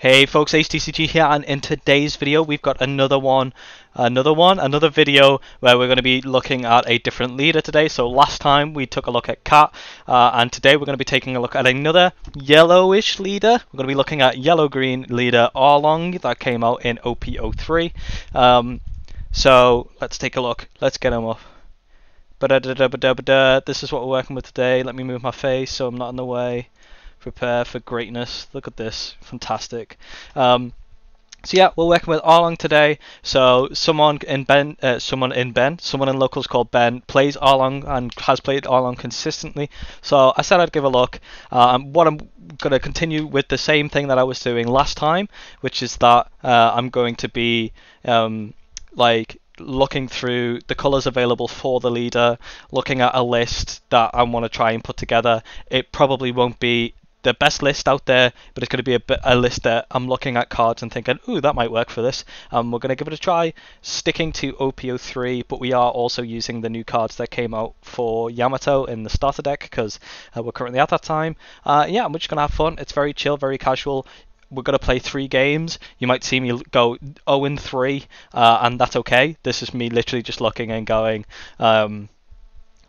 Hey folks, HTCG here, and in today's video we've got another video where we're going to be looking at a different leader today. So last time we took a look at Cat, and today we're going to be taking a look at another yellowish leader. We're going to be looking at yellow-green leader Arlong that came out in OP-03. So let's take a look. Let's get him up. This is what we're working with today. Let me move my face so I'm not in the way. Prepare for greatness. Look at this, fantastic. So yeah, we're working with Arlong today. So someone in locals called Ben plays Arlong and has played Arlong consistently. So I said I'd give a look. What I'm going to continue with the same thing that I was doing last time, which is that I'm going to be looking through the colours available for the leader, looking at a list that I want to try and put together. It probably won't be the best list out there, but it's going to be a list that I'm looking at cards and thinking, ooh, that might work for this. We're going to give it a try, sticking to OP-03, but we are also using the new cards that came out for Yamato in the starter deck, because we're currently at that time. Yeah, we're just going to have fun. It's very chill, very casual. We're going to play 3 games. You might see me go 0-3, and that's okay. This is me literally just looking and going,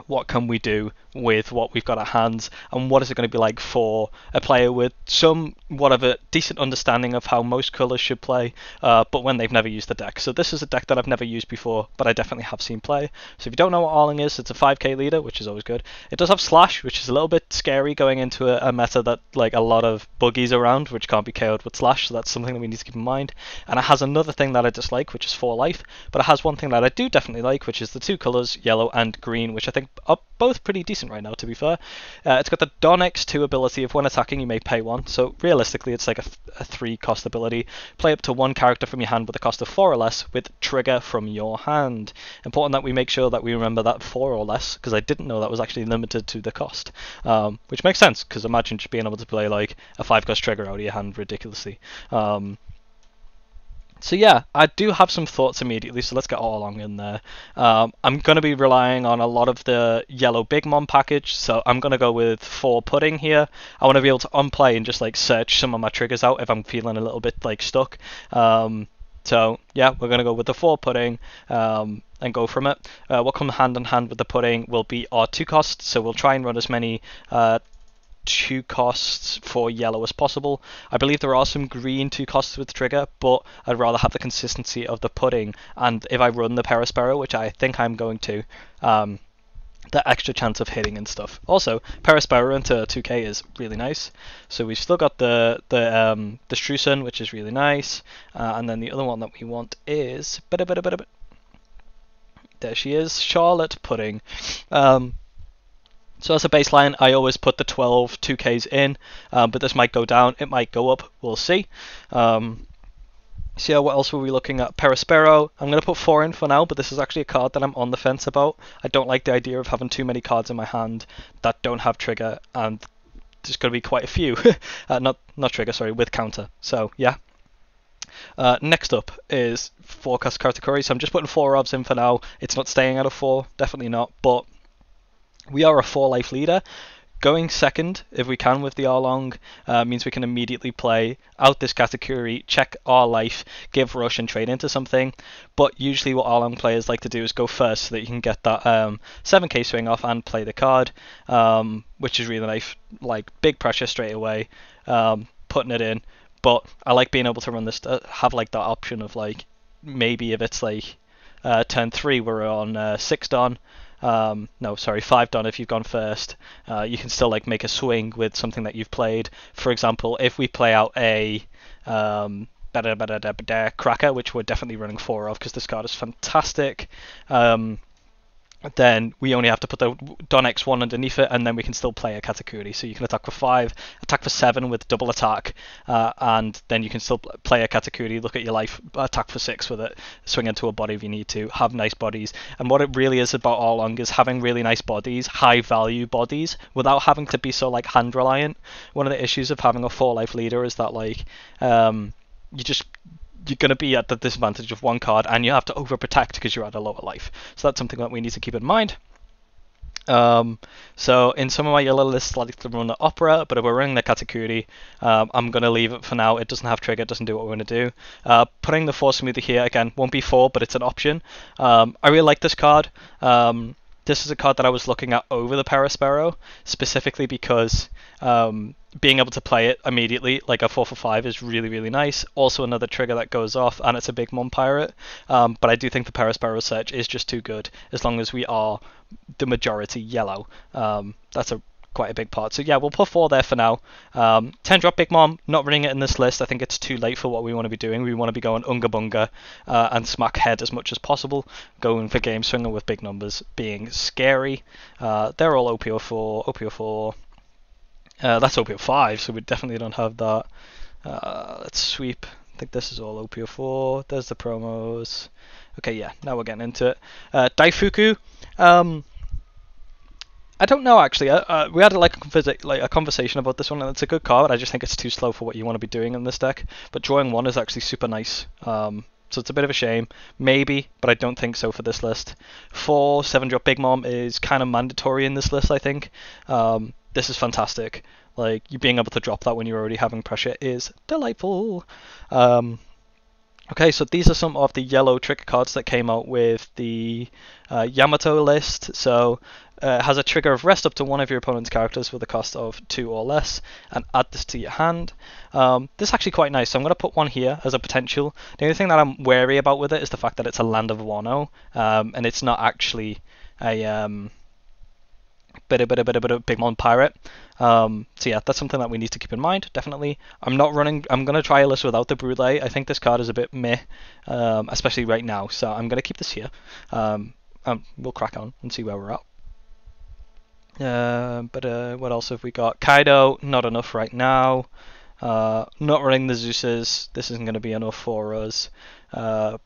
what can we do with what we've got at hands, and what is it going to be like for a player with somewhat of a decent understanding of how most colours should play, but when they've never used the deck. So this is a deck that I've never used before, but I definitely have seen play. So if you don't know what Arlong is, it's a 5k leader, which is always good. It does have Slash, which is a little bit scary going into a meta that like a lot of buggies around, which can't be KO'd with Slash, so that's something that we need to keep in mind. And it has another thing that I dislike, which is 4 life, but it has one thing that I do definitely like, which is the 2 colours, yellow and green, which I think are both pretty decent right now, to be fair. It's got the Don X2 ability of when attacking you may pay 1, so realistically it's like a 3 cost ability. Play up to 1 character from your hand with a cost of 4 or less with trigger from your hand. Important that we make sure that we remember that 4 or less, because I didn't know that was actually limited to the cost, which makes sense, because imagine just being able to play like a 5 cost trigger out of your hand ridiculously. So yeah, I do have some thoughts immediately, so let's get Arlong in there. I'm going to be relying on a lot of the yellow Big Mom package, so I'm going to go with 4 pudding here. I want to be able to unplay and just like search some of my triggers out if I'm feeling a little bit like stuck. So yeah, we're going to go with the 4 pudding and go from it. What comes hand in hand with the pudding will be our 2 costs, so we'll try and run as many 2 costs for yellow as possible. I believe there are some green 2 costs with trigger, but I'd rather have the consistency of the pudding, and if I run the Perisparrow, which I think I'm going to, the extra chance of hitting and stuff. Also, Perisparrow into 2k is really nice. So we've still got the Strusen, which is really nice, and then the other one that we want is there she is, Charlotte Pudding. So as a baseline, I always put the 12 2Ks in, but this might go down, it might go up, we'll see. So yeah, what else were we looking at? Perisparrow, I'm going to put 4 in for now, but this is actually a card that I'm on the fence about. I don't like the idea of having too many cards in my hand that don't have trigger, and there's going to be quite a few. Not trigger, sorry, with counter. So yeah. Next up is 4 cost Katakuri, so I'm just putting 4 obs in for now. It's not staying out of 4, definitely not, but we are a 4 life leader. Going second, if we can, with the Arlong means we can immediately play out this Katakuri, check our life, give rush and trade into something. But usually what Arlong players like to do is go first so that you can get that 7k swing off and play the card, which is really nice. Like big pressure straight away, putting it in. But I like being able to run this, have like that option of like, maybe if it's like turn 3 we're on 6 Don. No, sorry, 5 Don if you've gone first. You can still like make a swing with something that you've played. For example, if we play out a Cracker, which we're definitely running 4 of because this card is fantastic, then we only have to put the Don X1 underneath it, and then we can still play a Katakuri. So you can attack for 5, attack for 7 with double attack, and then you can still play a Katakuri, look at your life, attack for 6 with it, swing into a body if you need to, have nice bodies. And what it really is about Arlong is having really nice bodies, high value bodies, without having to be so like hand reliant. One of the issues of having a 4 life leader is that like you're going to be at the disadvantage of 1 card, and you have to overprotect because you're at a lower life. So that's something that we need to keep in mind. So in some of my yellow lists, I like to run the Opera, but if we're running the Katakuri, I'm going to leave it for now. It doesn't have trigger, it doesn't do what we're going to do. Putting the Force Smoothie here, again, won't be 4, but it's an option. I really like this card. This is a card that I was looking at over the Parasparrow, specifically because being able to play it immediately, like a 4 for 5, is really, really nice. Also another trigger that goes off, and it's a Big Mom Pirate. But I do think the Parasparrow search is just too good, as long as we are the majority yellow. That's quite a big part. So yeah, we'll put 4 there for now. 10 drop Big Mom, not running it in this list. I think it's too late for what we want to be doing. We want to be going Unga Bunga and smack head as much as possible. Going for game swinger with big numbers being scary. They're all OP-04, OP-04. That's OP-05, so we definitely don't have that. Let's sweep. I think this is all OP-04. There's the promos. Okay, yeah, now we're getting into it. Daifuku. I don't know actually. We had a conversation about this one, and it's a good card. I just think it's too slow for what you want to be doing in this deck. But drawing 1 is actually super nice. So it's a bit of a shame, maybe, but I don't think so for this list. 4 7-drop Big Mom is kind of mandatory in this list, I think. This is fantastic. Like, you being able to drop that when you're already having pressure is delightful. Okay, so these are some of the yellow trick cards that came out with the Yamato list. So it has a trigger of rest up to one of your opponent's characters with a cost of 2 or less, and add this to your hand. This is actually quite nice, so I'm going to put 1 here as a potential. The only thing that I'm wary about with it is the fact that it's a Land of Wano, and it's not actually a Big Mom Pirate. So yeah, that's something that we need to keep in mind, definitely. I'm going to try a list without the Brule. I think this card is a bit meh, especially right now, so I'm going to keep this here. We'll crack on and see where we're at. What else have we got? Kaido, not enough right now. Not running the Zeuses. This isn't going to be enough for us. You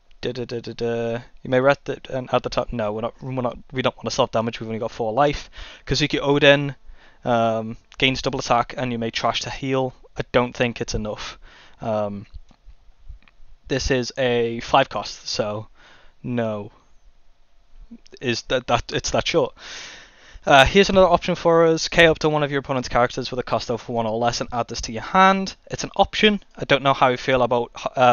may read that at the top. No, we don't want to self damage. We've only got 4 life. Kazuki Oden gains double attack, and you may trash to heal. I don't think it's enough. This is a 5 cost, so no. It's that short. Here's another option for us. KO up to one of your opponent's characters with a cost of 1 or less and add this to your hand. It's an option. I don't know how I feel about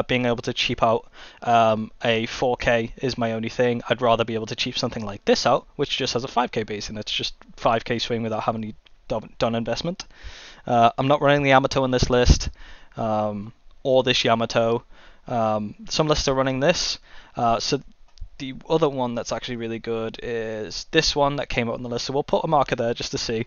being able to cheap out a 4k is my only thing. I'd rather be able to cheap something like this out, which just has a 5k base, and it's just 5k swing without having done investment. I'm not running the Yamato in this list, or this Yamato. Some lists are running this. So the other one that's actually really good is this one that came up on the list, so we'll put a marker there just to see.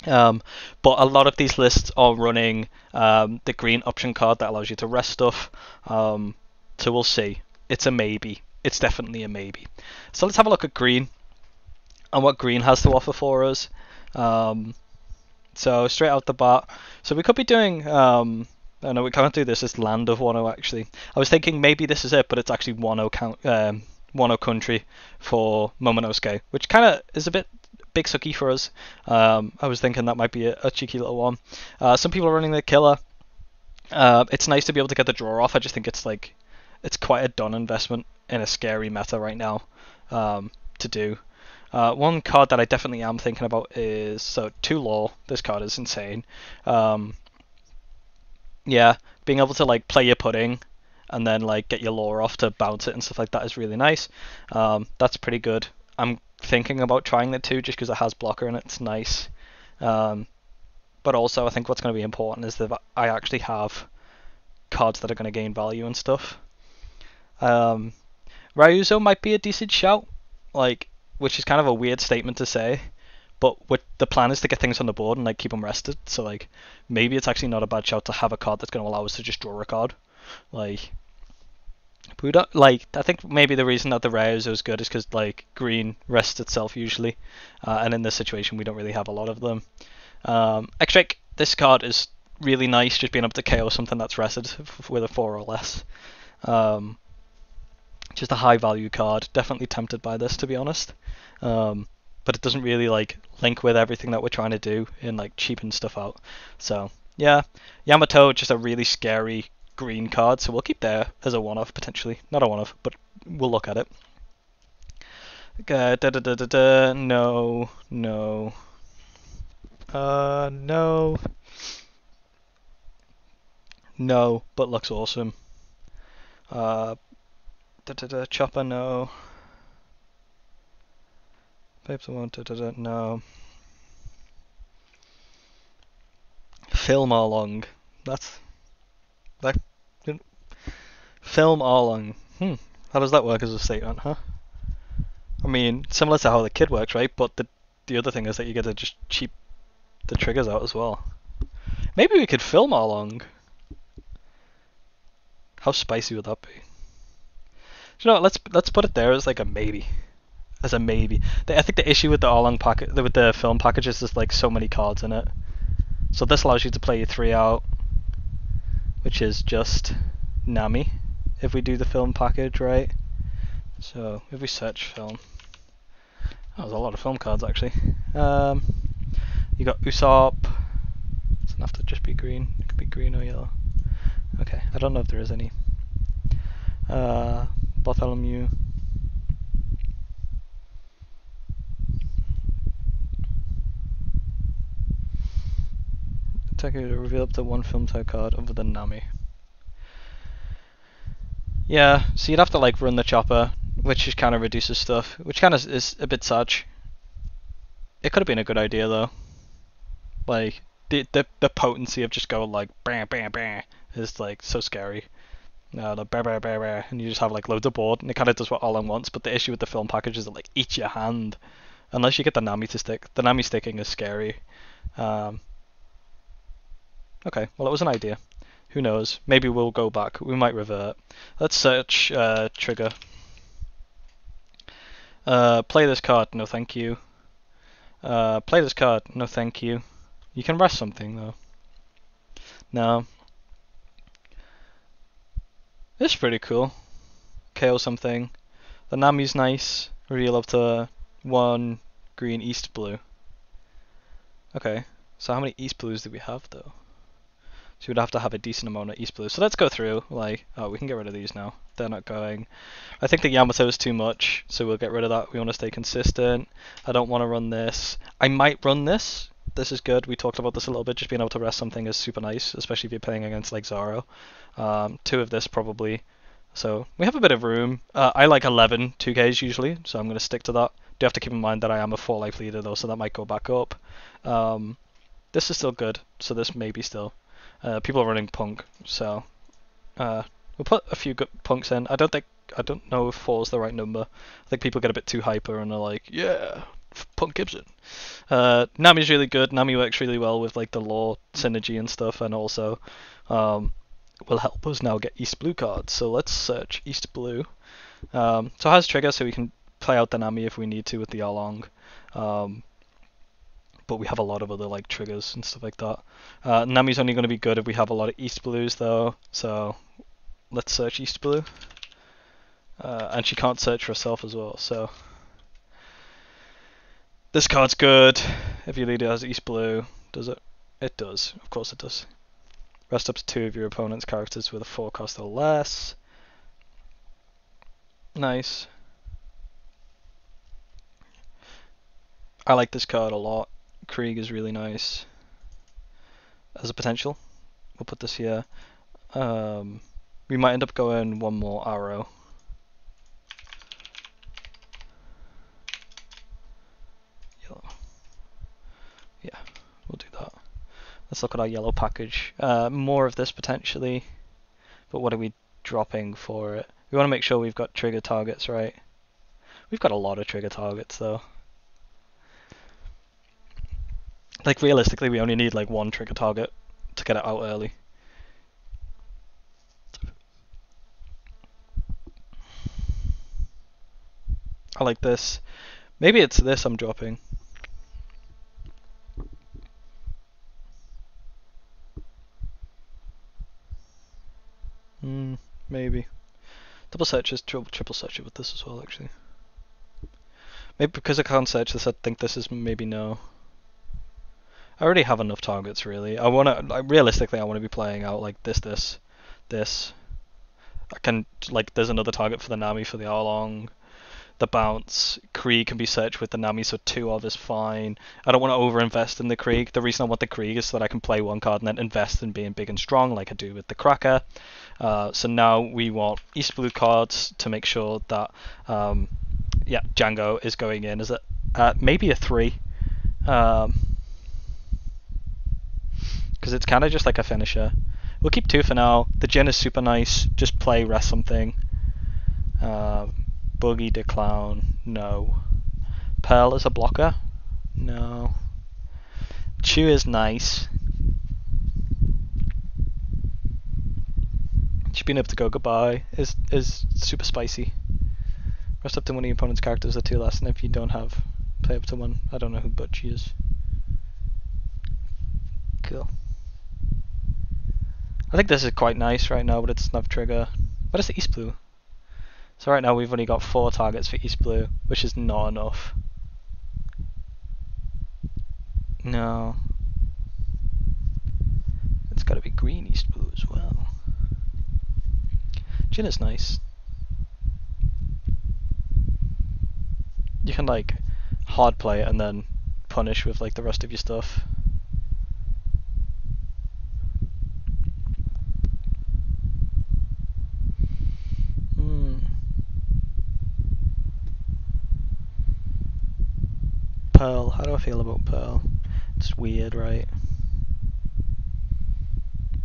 But a lot of these lists are running the green option card that allows you to rest stuff, so we'll see. It's a maybe. It's definitely a maybe. So let's have a look at green and what green has to offer for us. So straight out the bat, so we could be doing I know we can't do this. It's Land of Wano actually. I was thinking maybe this is it, but it's actually Wano country for Momonosuke, which kind of is a bit big sucky for us. I was thinking that might be a cheeky little one. Some people are running the killer. It's nice to be able to get the draw off. I just think it's quite a done investment in a scary meta right now to do. One card that I definitely am thinking about is 2 lore. This card is insane. Yeah, being able to like play your pudding and then like get your lore off to bounce it and stuff like that is really nice. That's pretty good. I'm thinking about trying the 2 just because it has blocker and it's nice. But also I think what's going to be important is that I actually have cards that are going to gain value and stuff. Ryuzo might be a decent shout, which is kind of a weird statement to say. But the plan is to get things on the board and like keep them rested. So like maybe it's actually not a bad shout to have a card that's going to allow us to just draw a card. Like we don't I think maybe the reason that the Ryuzo is good is because like green rests itself usually, and in this situation we don't really have a lot of them. X-Drake, this card is really nice, just being able to KO something that's rested with a 4 or less. Just a high value card. Definitely tempted by this, to be honest. But it doesn't really like link with everything that we're trying to do and like cheapen stuff out. So yeah, Yamato, just a really scary green card, so we'll keep there as a one-off potentially. Not a one-off, but we'll look at it. No, no. No. No, but looks awesome. Chopper, no. Paper one, no. Film Arlong. That. Film Arlong. How does that work as a statement, huh? I mean, similar to how the kid works, right? But the other thing is that you get to just cheap the triggers out as well. Maybe we could film Arlong. How spicy would that be? You know what, let's put it there as like a maybe. As a maybe. I think the issue with the Arlong packet, with the film packages, is like so many cards in it. So this allows you to play your 3 out, which is just Nami, if we do the film package, right? So if we search film, there's a lot of film cards actually. You got Usopp. Doesn't have to just be green. It could be green or yellow. Okay, I don't know if there is any. Bartholomew. Attacker to reveal up to one film type card other than Nami. Yeah, so you'd have to like run the chopper, which just kind of reduces stuff, which kind of is a bit sad. It could have been a good idea though. Like the potency of just going like bam bam bam is like so scary. The bah, bah, bah, bah, and you just have like loads of board, and it kind of does what Arlong wants. But the issue with the film package is it like eats your hand, unless you get the Nami to stick. The Nami sticking is scary. Okay, well it was an idea. Who knows? Maybe we'll go back. We might revert. Let's search trigger. Play this card. No, thank you. Play this card. No, thank you. You can rest something though. No. This is pretty cool. KO something. The Nami's nice. Reveal up to 1 green East blue. Okay, so how many East blues do we have though? So we'd have to have a decent amount of East blues. So let's go through. Like, we can get rid of these now. They're not going. I think the Yamato is too much, so we'll get rid of that. We want to stay consistent. I don't want to run this. I might run this. This is good. We talked about this a little bit. Just being able to rest something is super nice, especially if you're playing against like Zoro. 2 of this probably. So we have a bit of room. I like 11 2Ks usually, so I'm going to stick to that. Do have to keep in mind that I am a 4 life leader though, so that might go back up. This is still good, so this may be still. People are running punk, so we'll put a few good punks in. I don't know if 4 is the right number. I think people get a bit too hyper and are like, yeah, Punk Gibson. Nami's really good. Nami works really well with like the lore synergy and stuff, and also will help us now get East Blue cards. So let's search East Blue. So it has trigger, so we can play out the Nami if we need to with the Arlong. But we have a lot of other like triggers and stuff like that. Nami's only going to be good if we have a lot of East Blues though. So let's search East Blue. And she can't search for herself as well. So this card's good if your leader has East Blue. Does it? It does. Of course it does. Rest up to 2 of your opponent's characters with a 4 cost or less. Nice. I like this card a lot. Krieg is really nice as a potential. We'll put this here. We might end up going 1 more arrow. Yellow. Yeah, we'll do that. Let's look at our yellow package. More of this potentially, but what are we dropping for it? We want to make sure we've got trigger targets, right? We've got a lot of trigger targets though. Like realistically, we only need like 1 trigger target to get it out early. I like this. Maybe it's this I'm dropping. Maybe. Double search is triple search it with this as well, actually. Maybe because I can't search this, I think this is maybe no. I already have enough targets, really. I wanna, like, realistically, I want to be playing out like this. I can, like, there's another target for the Nami for the Arlong. the bounce. Krieg can be searched with the Nami, so 2 of is fine. I don't want to over-invest in the Krieg. The reason I want the Krieg is so that I can play 1 card and then invest in being big and strong like I do with the Cracker. So now we want East-Blue cards to make sure that yeah, Django is going in. Is it maybe a 3? Because it's kind of just like a finisher. We'll keep 2 for now. The Jin is super nice. Just play rest something. Boogie the Clown, no. Pearl is a blocker, no. Chew is nice. Just being able to go goodbye is super spicy. Rest up to one of your opponent's characters or 2 less, and if you don't have, play up to 1. I don't know who Butchie is. Cool. I think this is quite nice right now, but it's not trigger. What is the East Blue? So right now we've only got 4 targets for East Blue, which is not enough. No. It's got to be green East Blue as well. Jin is nice. You can like hard play it and then punish with like the rest of your stuff. Pearl, how do I feel about Pearl? It's weird, right?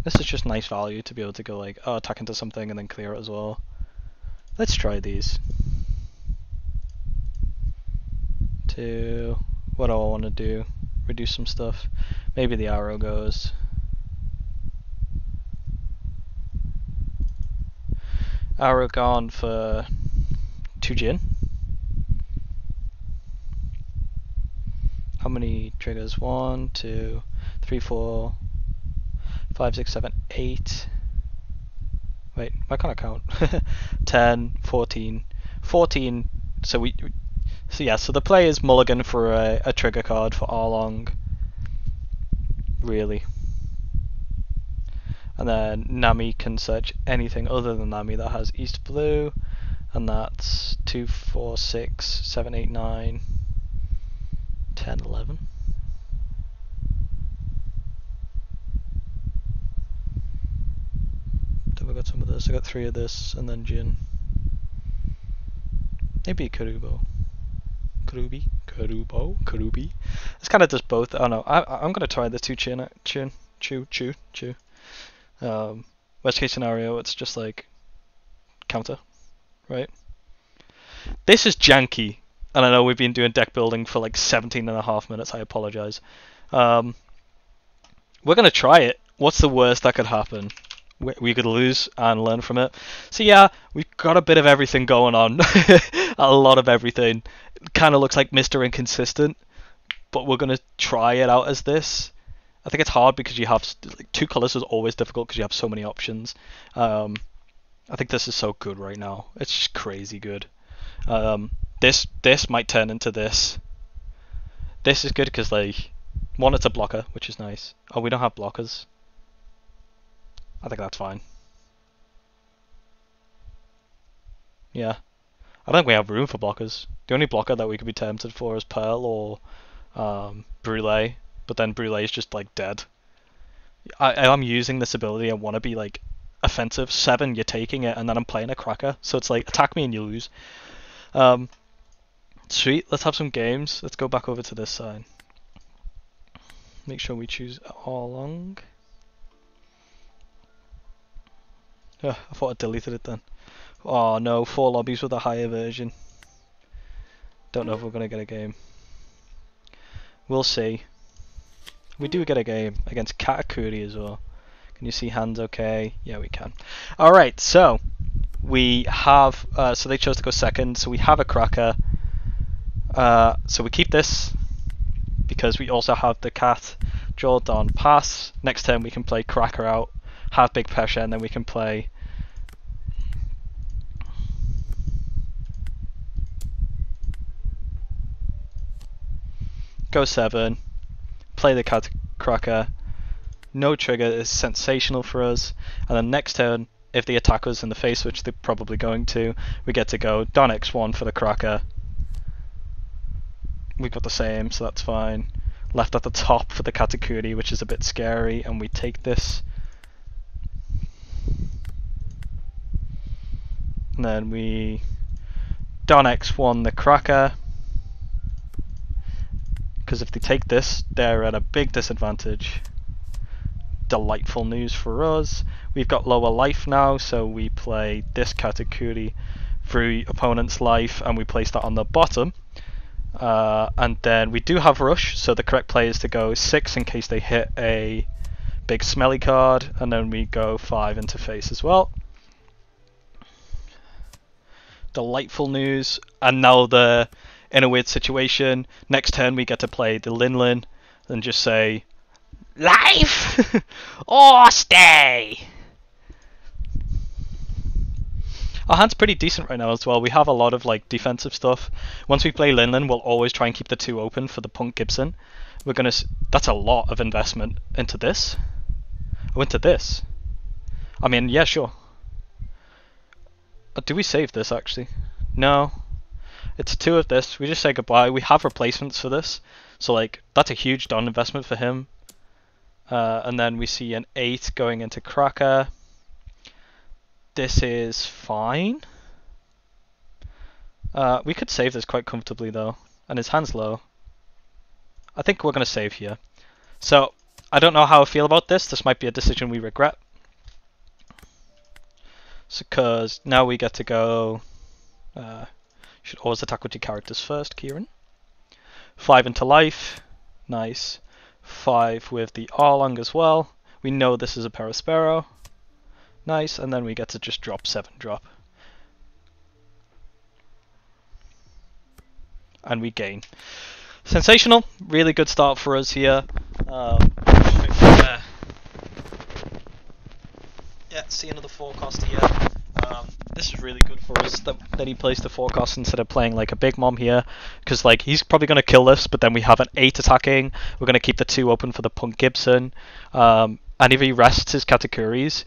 This is just nice value to be able to go like, oh, attack into something and then clear it as well. Let's try these. 2, what do I want to do? Reduce some stuff. Maybe the arrow goes. Arrow gone for 2 Jin. How many triggers? 1, 2, 3, 4, 5, 6, 7, 8. Wait, why can't I count? 10, 14, 14. So so the play is mulligan for a trigger card for Arlong. Really. And then Nami can search anything other than Nami that has East Blue, and that's 2, 4, 6, 7, 8, 9. 10, 11. Have I got some of this? I got 3 of this, and then Jin. Maybe Karubo. Karubi. It's kind of just both. Oh no, I'm gonna try the 2 Chew. Worst case scenario, it's just like counter, right? This is janky. And I know we've been doing deck building for like 17.5 minutes, I apologise. We're going to try it. What's the worst that could happen? We could lose and learn from it. So yeah, we've got a bit of everything going on. A lot of everything. Kind of looks like Mr. Inconsistent, but we're going to try it out as this. I think it's hard because you have... Like, 2 colours is always difficult because you have so many options. I think this is so good right now. It's just crazy good. This might turn into this. This is good because like 1, it's a blocker, which is nice. Oh, we don't have blockers. I think that's fine. Yeah. I don't think we have room for blockers. The only blocker that we could be tempted for is Pearl or Brûlé, but then Brûlé is just like dead. I'm using this ability. I want to be like offensive. 7, you're taking it, and then I'm playing a Cracker, so it's like attack me and you lose. Sweet, let's have some games. Let's go back over to this side. Make sure we choose Arlong. I thought I deleted it then. Oh no, 4 lobbies with a higher version. Don't know if we're going to get a game. We'll see. We do get a game against Katakuri as well. Can you see hands okay? Yeah, we can. Alright, so we have, so they chose to go second, so we have a Cracker. So we keep this because we also have the cat Jordan pass. Next turn we can play Cracker out, have big pressure, and then we can play go 7, play the cat Cracker. No trigger is sensational for us, and then next turn if they attack us in the face, which they're probably going to, we get to go Don X1 for the Cracker. We've got the same, so that's fine. Left at the top for the Katakuri, which is a bit scary, and we take this. And then we Don X1 the Cracker. Because if they take this, they're at a big disadvantage. Delightful news for us. We've got lower life now, so we play this Katakuri through opponent's life, and we place that on the bottom. And then we do have rush, so the correct play is to go 6 in case they hit a big smelly card, and then we go 5 into face as well. Delightful news. And now they're in a weird situation. Next turn we get to play the Linlin and just say life or stay. Our hand's pretty decent right now as well. We have a lot of like defensive stuff. Once we play Linlin, we'll always try and keep the 2 open for the Punk Gibson. We're gonna. That's a lot of investment into this. Oh, into this. I mean, yeah, sure. Do we save this actually? No. It's 2 of this. We just say goodbye. We have replacements for this, so like that's a huge Don investment for him. And then we see an 8 going into Cracker. This is fine. We could save this quite comfortably though, and his hand's low. I think we're gonna save here. So I don't know how I feel about this. This might be a decision we regret. Because now we get to go. Should always attack with your characters first, Kieran. 5 into life. Nice. 5 with the Arlong as well. We know this is a Perispero. Nice, and then we get to just drop 7 drop. And we gain. Sensational. Really good start for us here. Yeah, see another forecaster here. This is really good for us that he plays the forecast instead of playing like a big mom here, because like he's probably going to kill this, but then we have an 8 attacking. We're going to keep the 2 open for the Punk Gibson, and if he rests his Katakuris,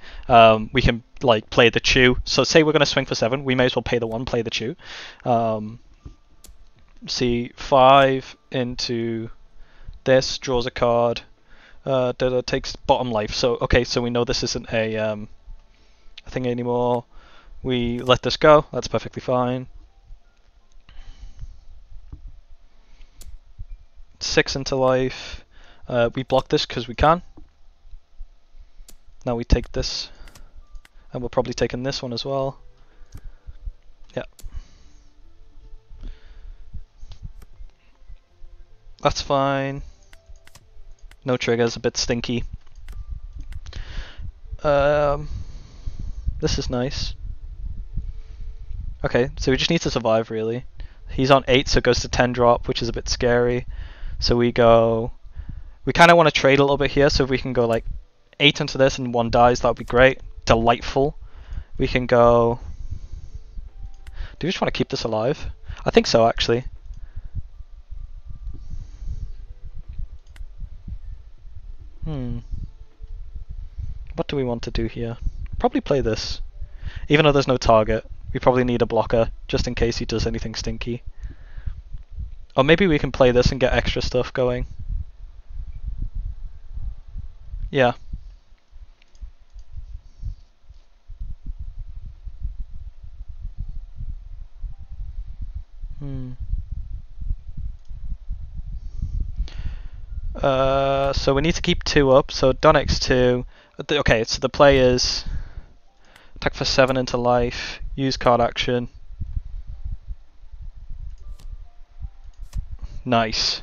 we can like play the Chew. So say we're going to swing for 7, we may as well pay the 1, play the Chew. See 5 into this, draws a card, takes bottom life. So okay, so we know this isn't a thing anymore. We let this go, that's perfectly fine. 6 into life. We block this because we can. Now we take this, and we're probably taking this one as well. Yeah. That's fine. No triggers, a bit stinky. This is nice. Okay, so we just need to survive really. He's on 8, so it goes to 10 drop, which is a bit scary. So we go... We kind of want to trade a little bit here, so if we can go like 8 into this and 1 dies, that would be great. Delightful. We can go... Do we just want to keep this alive? I think so, actually. What do we want to do here? Probably play this. Even though there's no target, we probably need a blocker, just in case he does anything stinky. Or maybe we can play this and get extra stuff going. Yeah. So we need to keep 2 up, so Don X2. Okay, so the play is attack for 7 into life, use card action. Nice.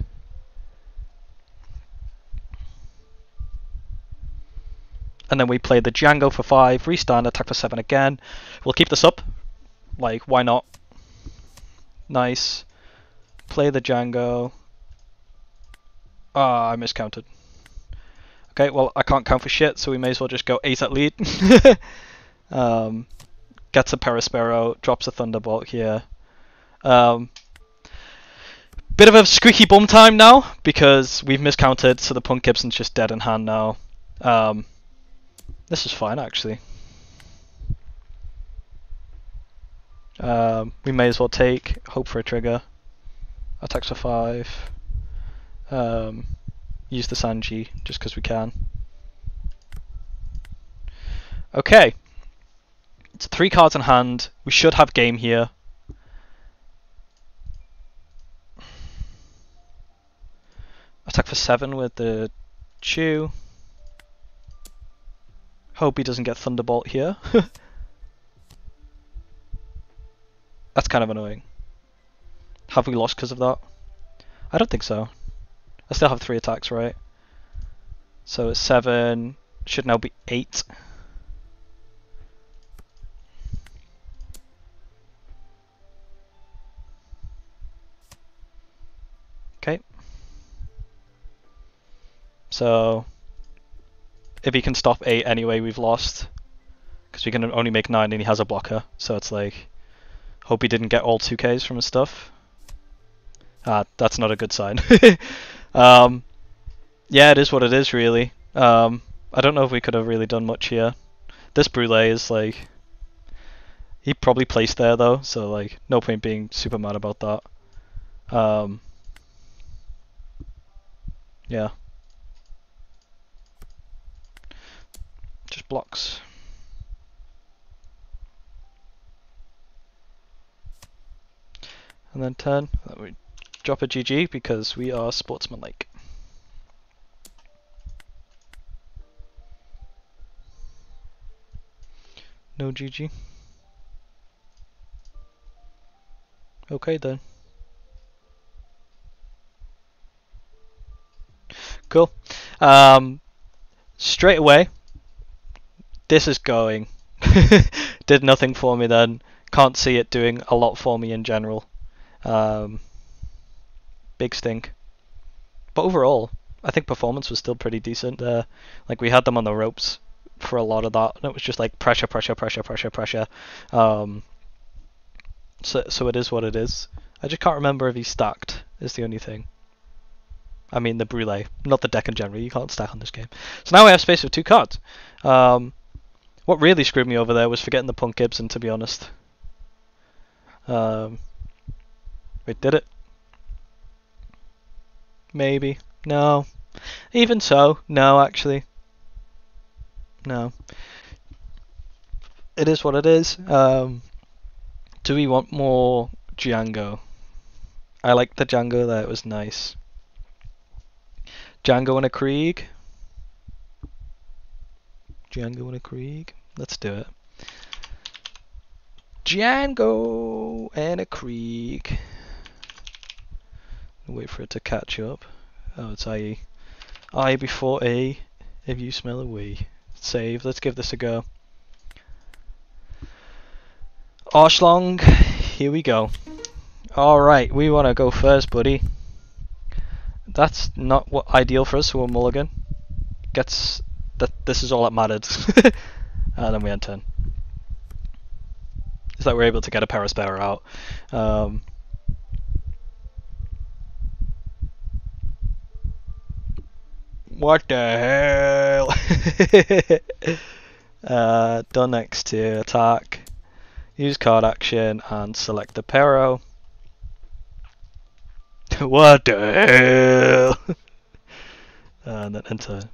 And then we play the Django for 5, restand, attack for 7 again. We'll keep this up. Like, why not? Nice. Play the Django. Ah, I miscounted. Okay, well, I can't count for shit, so we may as well just go 8 at lead. Gets a Perispero, drops a Thunderbolt here. Bit of a squeaky bum time now, because we've miscounted, so the Punk Gibson's just dead in hand now. This is fine, actually. We may as well take, hope for a trigger. Attacks for 5. Use the Sanji just because we can. Okay. It's 3 cards in hand. We should have game here. Attack for 7 with the Chew. Hope he doesn't get Thunderbolt here. That's kind of annoying. Have we lost because of that? I don't think so. I still have 3 attacks, right? So it's 7, should now be 8. Okay. So if he can stop 8 anyway, we've lost. Because we can only make 9 and he has a blocker. So it's like, hope he didn't get all 2Ks from his stuff. That's not a good sign. Yeah, it is what it is, really. I don't know if we could have really done much here. This Brûlé is like... He probably placed there, though, so like, no point being super mad about that. Yeah. Just blocks. And then turn. We drop a GG because we are sportsmanlike. No GG. Okay then. Cool. Straight away, this is going. Did nothing for me then. Can't see it doing a lot for me in general. Big stink. But overall, I think performance was still pretty decent there. Like, we had them on the ropes for a lot of that, and it was just like pressure. So it is what it is. I just can't remember if he stacked, is the only thing. I mean the Brûlé, not the deck in general. You can't stack on this game. So now we have space for 2 cards. What really screwed me over there was forgetting the Punk Gibson, to be honest. Wait, did it? Maybe. No. Even so, no, actually. No. It is what it is. Do we want more Django? I like the Django there, it was nice. Django and a Krieg. Django and a Krieg. Let's do it. Django and a Krieg. Wait for it to catch up. Oh, it's IE. I before A. If you smell a wee. Save. Let's give this a go. Arlong. Here we go. Alright, we want to go first, buddy. That's not what ideal for us, so we'll mulligan. Gets that this is all that mattered. And then we end turn. Is that we're able to get a Paraspera out. What the hell? Done next to attack. Use card action and select the Pero. What the hell? And then enter.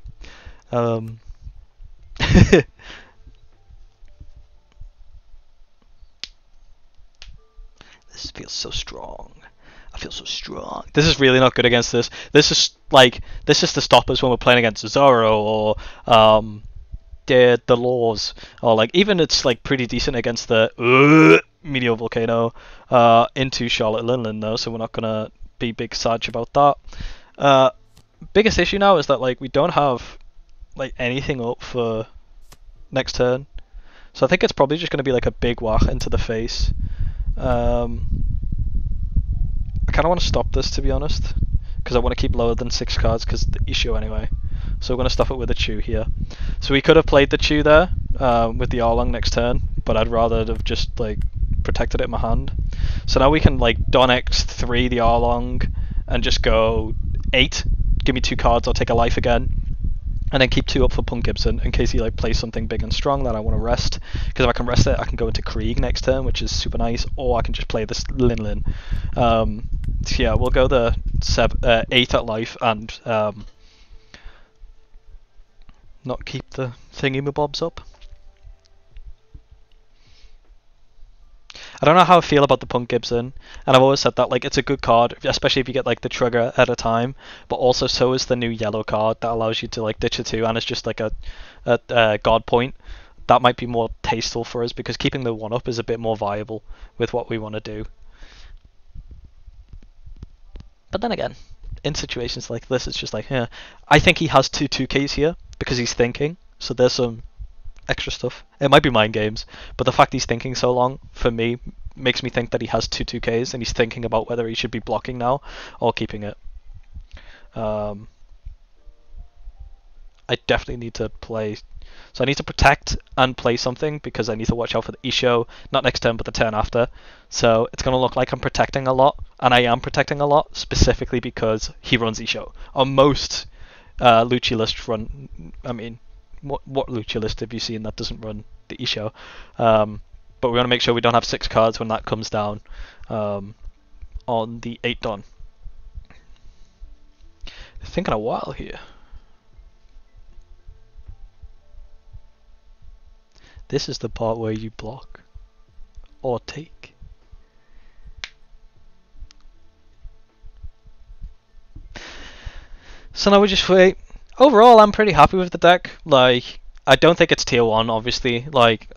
This feels so strong. I feel so strong. This is really not good against this. This is to stop us when we're playing against Zoro or the laws, or like even it's like pretty decent against the Meteor Volcano into Charlotte Linland though, so we're not gonna be big sad about that. Biggest issue now is that like we don't have like anything up for next turn, so I think it's probably just gonna be like a big whack into the face. I kind of want to stop this, to be honest, because I want to keep lower than 6 cards because the issue anyway. So we're going to stop it with a Chew here. So we could have played the Chew there with the Arlong next turn, but I'd rather have just like protected it in my hand. So now we can like Don X3 the Arlong and just go 8. Give me 2 cards, I'll take a life again. and then keep 2 up for Punk Gibson in case he like plays something big and strong that I want to rest. Because if I can rest it, I can go into Krieg next turn, which is super nice, or I can just play this Lin. So yeah, we'll go the 8 at life and not keep the thingy-mabobs up. I don't know how I feel about the Punk Gibson, and I've always said that like it's a good card, especially if you get like the trigger at a time. But also, so is the new yellow card that allows you to like ditch a 2, and it's just like a guard point. That might be more tasteful for us because keeping the 1 up is a bit more viable with what we want to do. But then again, in situations like this, it's just like, yeah, I think he has 2 2Ks here because he's thinking. So there's some extra stuff. It might be mind games, but the fact he's thinking so long, for me, makes me think that he has 2 2Ks and he's thinking about whether he should be blocking now or keeping it. I definitely need to play... So I need to protect and play something because I need to watch out for the Isho, not next turn but the turn after. So it's going to look like I'm protecting a lot, and I am protecting a lot, specifically because he runs Isho. On most Luchi lists run... I mean... What Lucha list have you seen that doesn't run the Isho? But we want to make sure we don't have 6 cards when that comes down on the 8 Don. Thinking a while here. This is the part where you block or take. So now we just wait. Overall, I'm pretty happy with the deck. Like, I don't think it's tier 1, obviously. Like,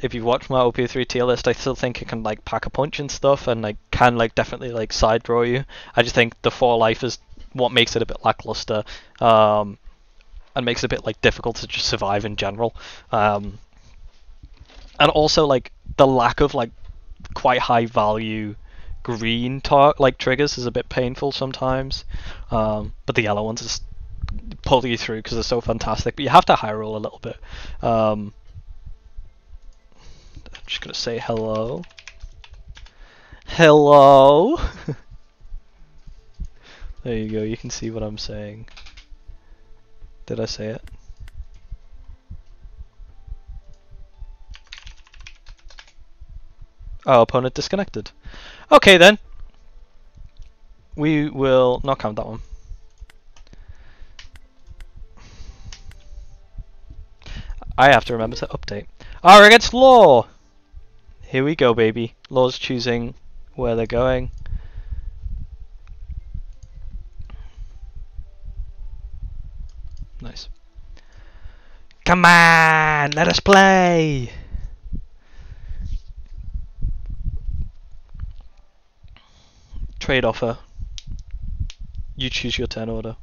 if you watch my OP-03 tier list, I still think it can like pack a punch and stuff, and like can like definitely like side draw you. I just think the 4 life is what makes it a bit lackluster, and makes it a bit like difficult to just survive in general. And also like the lack of like quite high value green like triggers is a bit painful sometimes. But the yellow ones just pull you through because they're so fantastic, but you have to high roll a little bit. I'm just gonna say hello. Hello. There you go, you can see what I'm saying. Did I say it? Oh, opponent disconnected. Okay then. We will not count that one. I have to remember to update. R against Law! Here we go, baby. Law's choosing where they're going. Nice. Come on! Let us play! Trade offer. You choose your turn order.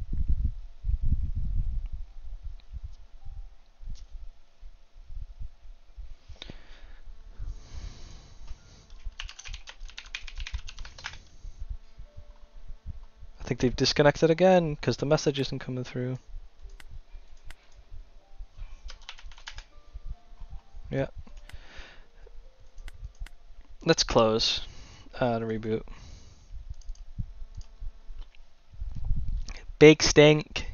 I think they've disconnected again because the message isn't coming through. Yeah. Let's close and reboot. Big stink.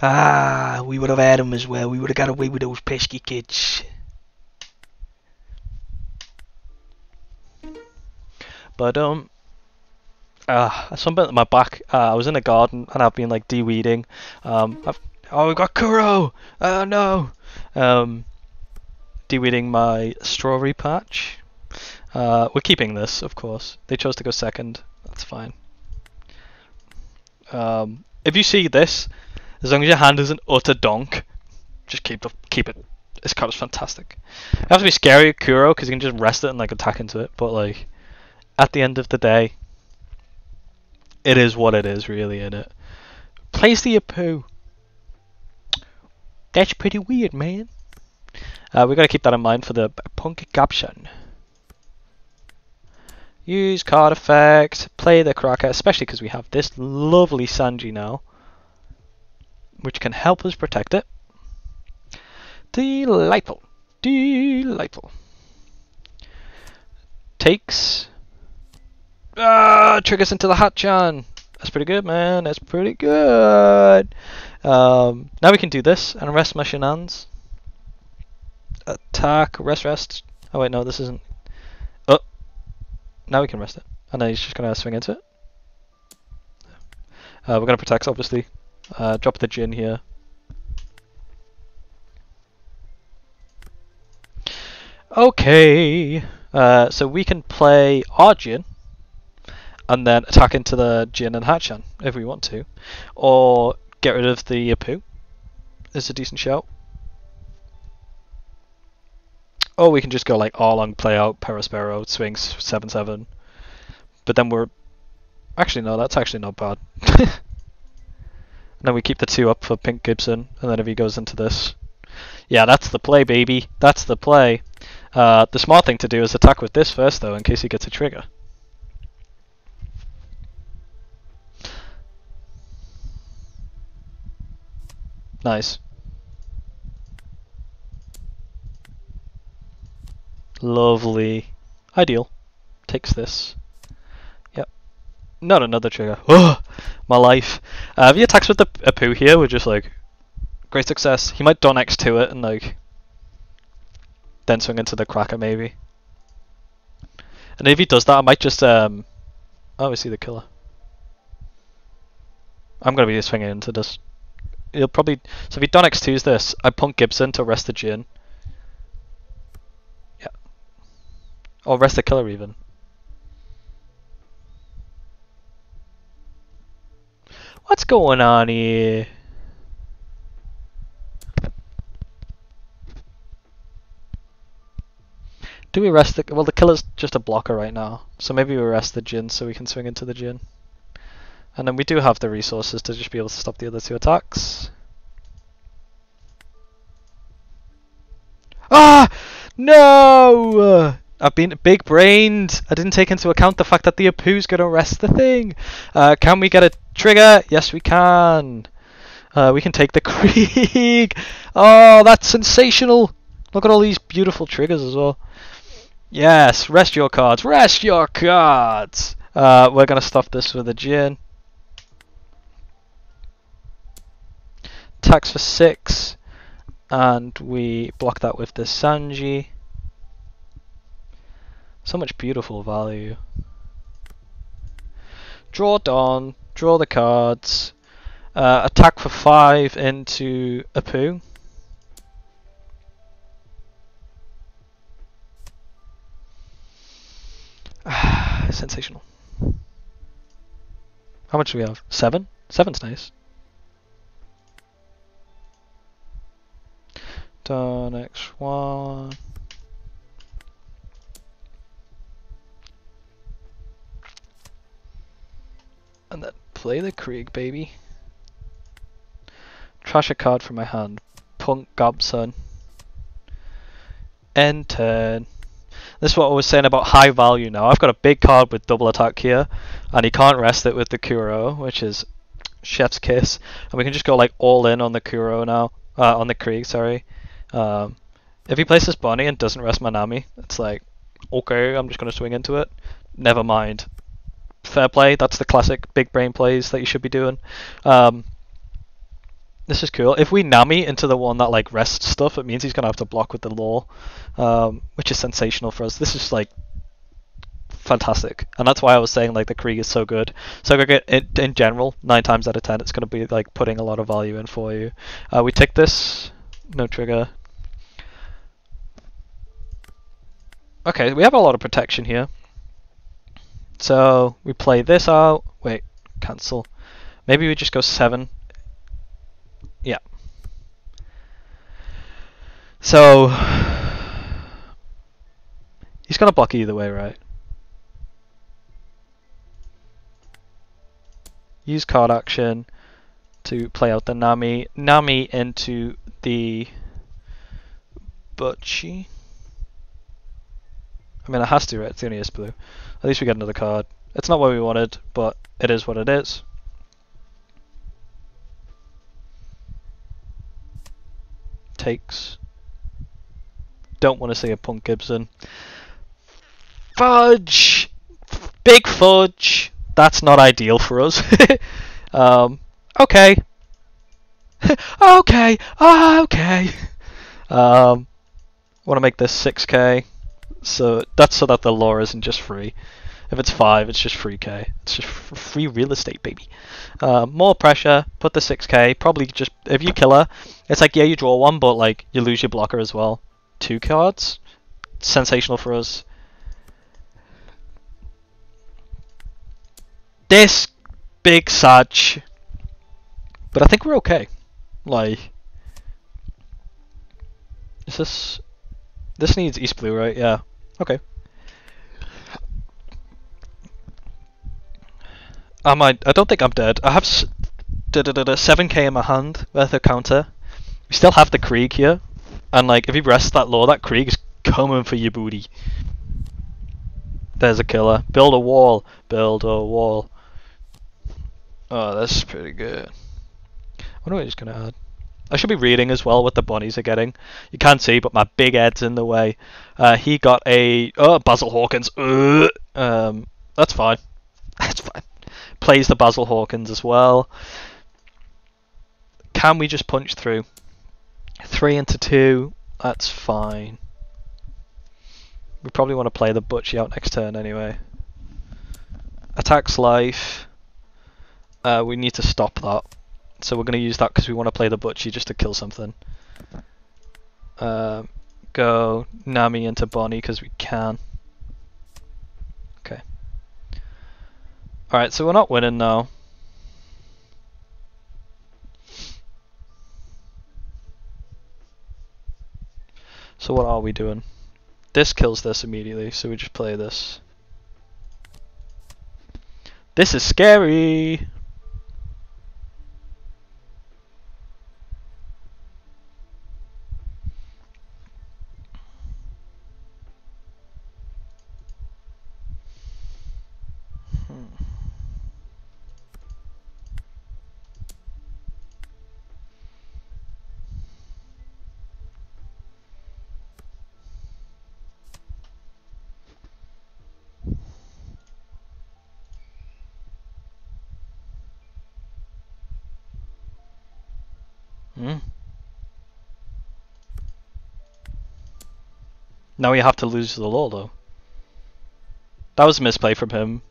Ah, we would have had them as well. We would have got away with those pesky kids. But something at my back. I was in a garden and I've been like de-weeding. Oh, we've got Kuro. Oh no. De-weeding my strawberry patch. We're keeping this, of course. They chose to go second. That's fine. If you see this, as long as your hand isn't utter donk, just keep it. This card is fantastic. It has to be scary at Kuro because you can just rest it and like attack into it. But like, at the end of the day, it is what it is, really, innit? Plays the Apu. That's pretty weird, man. We gotta keep that in mind for the Punk Gibson. Use card effect, play the Cracker, especially because we have this lovely Sanji now, which can help us protect it. Delightful. Delightful. Takes. Triggers into the Hatchan. That's pretty good, man. That's pretty good. Now we can do this and rest my shenanigans. Attack, rest. Oh wait, no, this isn't. Oh, now we can rest it. And then he's just gonna swing into it. We're gonna protect, obviously. Drop the Jin here. Okay. So we can play our Jin and then attack into the Jin and Hachan if we want to, or get rid of the Apu. Is a decent shout. Or we can just go like Arlong, play out, Perospero, swings 7/7. But then we're actually no, that's actually not bad. And then we keep the 2 up for Pink Gibson, and then if he goes into this, yeah, that's the play, baby. That's the play. The smart thing to do is attack with this first, though, in case he gets a trigger. Nice. Lovely. Ideal. Takes this. Yep. Not another trigger. Oh, my life. The attacks with the Apu here were just like great success. He might Don X to it and like then swing into the Cracker maybe. And if he does that, I might just oh, we see the killer. I'm gonna be swinging into this. He'll probably so if he Don X2s this, I punk Gibson to rest the Jin. Yeah. Or rest the killer even. What's going on here? Do we rest the... Well, the killer's just a blocker right now. So maybe we rest the Jin so we can swing into the Jin. And then we do have the resources to just be able to stop the other 2 attacks. Ah! No! I've been big-brained. I didn't take into account the fact that the Apu's going to rest the thing. Can we get a trigger? Yes, we can. We can take the Krieg. Oh, that's sensational. Look at all these beautiful triggers as well. Yes, rest your cards. Rest your cards. We're going to stop this with a Jin. Attacks for 6. And we block that with the Sanji. So much beautiful value. Draw Dawn. Draw the cards. Attack for 5 into Apu. Sensational. How much do we have? 7? 7's nice. Done X1. And then play the Krieg, baby. Trash a card from my hand. Punk Gobson. End turn. This is what I was saying about high value now. I've got a big card with double attack here, and he can't rest it with the Kuro, which is chef's kiss. And we can just go like all in on the Kuro now, on the Krieg, sorry. If he places Bonnie and doesn't rest my Nami, it's like, okay, I'm just going to swing into it. Never mind. Fair play, that's the classic big brain plays that you should be doing. This is cool. If we Nami into the one that like rests stuff, it means he's going to have to block with the law, which is sensational for us. This is like fantastic, and that's why I was saying like the Krieg is so good. So in general, 9 times out of 10, it's going to be like putting a lot of value in for you. We take this, no trigger. Okay, we have a lot of protection here. So we play this out. Wait, cancel. Maybe we just go 7. Yeah. So he's gonna block either way, right? Use card action to play out the Nami. Nami into the Butchie. I mean, it has to, right? It's the only blue. At least we get another card. It's not what we wanted, but it is what it is. Takes. Don't want to see a Punk Gibson. Fudge! Big fudge! That's not ideal for us. Okay. Okay. Okay. Want to make this 6k. So that's so that the lore isn't just free. If it's 5, it's just 3k. It's just free real estate, baby. More pressure. Put the 6k. Probably just if you kill her, it's like yeah, you draw one, but like you lose your blocker as well. 2 cards. Sensational for us. This big Sag, but I think we're okay. Like, is this? This needs East Blue, right? Yeah. Okay. I don't think I'm dead. I have 7k in my hand worth of counter. We still have the Krieg here, and like if he rests that lore, that Krieg is coming for your booty. There's a killer. Build a wall. Build a wall. Oh, that's pretty good. I wonder what he's gonna add. I should be reading as well what the bunnies are getting. You can't see, but my big head's in the way. He got a Basil Hawkins. That's fine. That's fine. Plays the Basil Hawkins as well. Can we just punch through? 3 into 2. That's fine. We probably want to play the Butchie out next turn anyway. Attacks life. We need to stop that. So we're going to use that because we want to play the Butchie just to kill something. Go Nami into Bonnie because we can. Okay. Alright, so we're not winning now. So what are we doing? This kills this immediately, so we just play this. This is scary! Now we have to lose the law though. That was a misplay from him.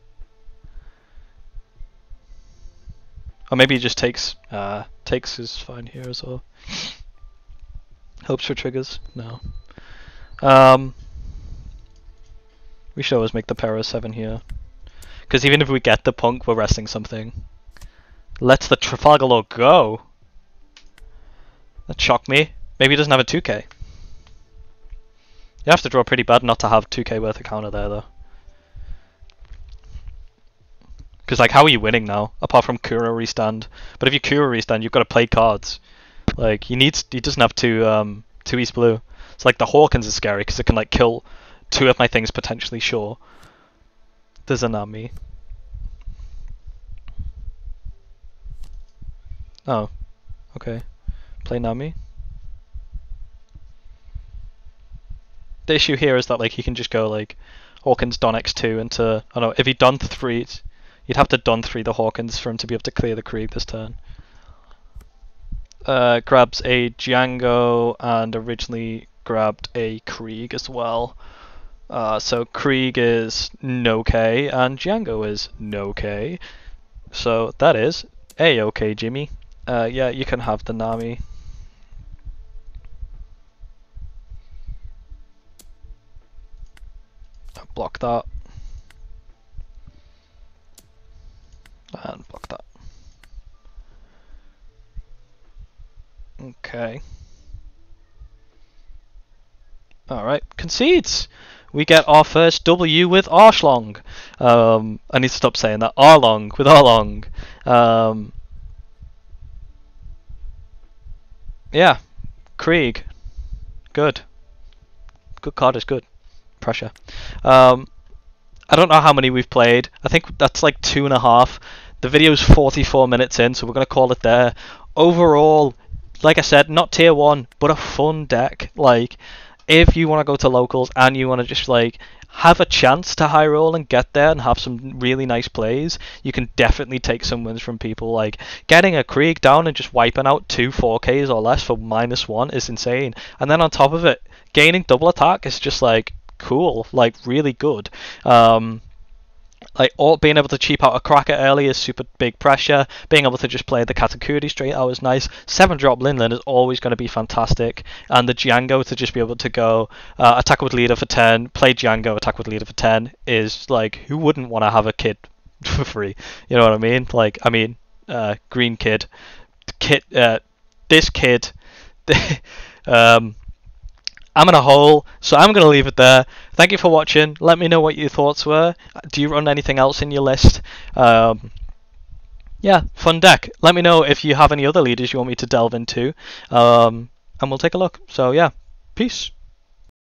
Or maybe he just takes. Takes is fine here as well. Hopes for triggers? No. We should always make the Para 7 here. Because even if we get the Punk, we're resting something. Let's the Trafalgar Law go! That shocked me. Maybe he doesn't have a 2k. You have to draw pretty bad not to have 2k worth of counter there though. Because like how are you winning now? Apart from Kura restand. But if you Kura restand you've got to play cards. Like he doesn't have two East Blue. It's like the Hawkins is scary because it can like kill 2 of my things potentially, sure. There's a Nami. Oh. Okay. Play Nami. The issue here is that like he can just go like Hawkins Don X2 into, I don't know, if he Don 3, you'd have to Don 3 the Hawkins for him to be able to clear the Krieg this turn. Grabs a Django and originally grabbed a Krieg as well. So Krieg is no K and Django is no K. So that is A-okay, Jimmy. Yeah, you can have the Nami. Block that. And block that. Okay. Alright, concedes! We get our first W with Arlong. I need to stop saying that. Arlong, with Arlong. Yeah. Krieg. Good. Good card is good. Pressure. I don't know how many we've played. I think that's like 2.5. The video's 44 minutes in, so we're going to call it there. Overall, like I said, not tier 1, but a fun deck. Like, if you want to go to locals and you want to just like have a chance to high roll and get there and have some really nice plays, you can definitely take some wins from people. Like getting a Krieg down and just wiping out 2 4Ks or less for -1 is insane. And then on top of it, gaining double attack is just like cool, like really good. Like being able to cheap out a Cracker early is super big pressure. Being able to just play the Katakuri straight out is nice. 7-drop Linlin is always going to be fantastic. And the Django to just be able to go attack with leader for 10, play Django, attack with leader for 10 is like, who wouldn't want to have a kid for free? You know what I mean? Like, I mean, green kid. This kid. I'm in a hole, so I'm going to leave it there. Thank you for watching. Let me know what your thoughts were. Do you run anything else in your list? Yeah, fun deck. Let me know if you have any other leaders you want me to delve into, and we'll take a look. So yeah, peace.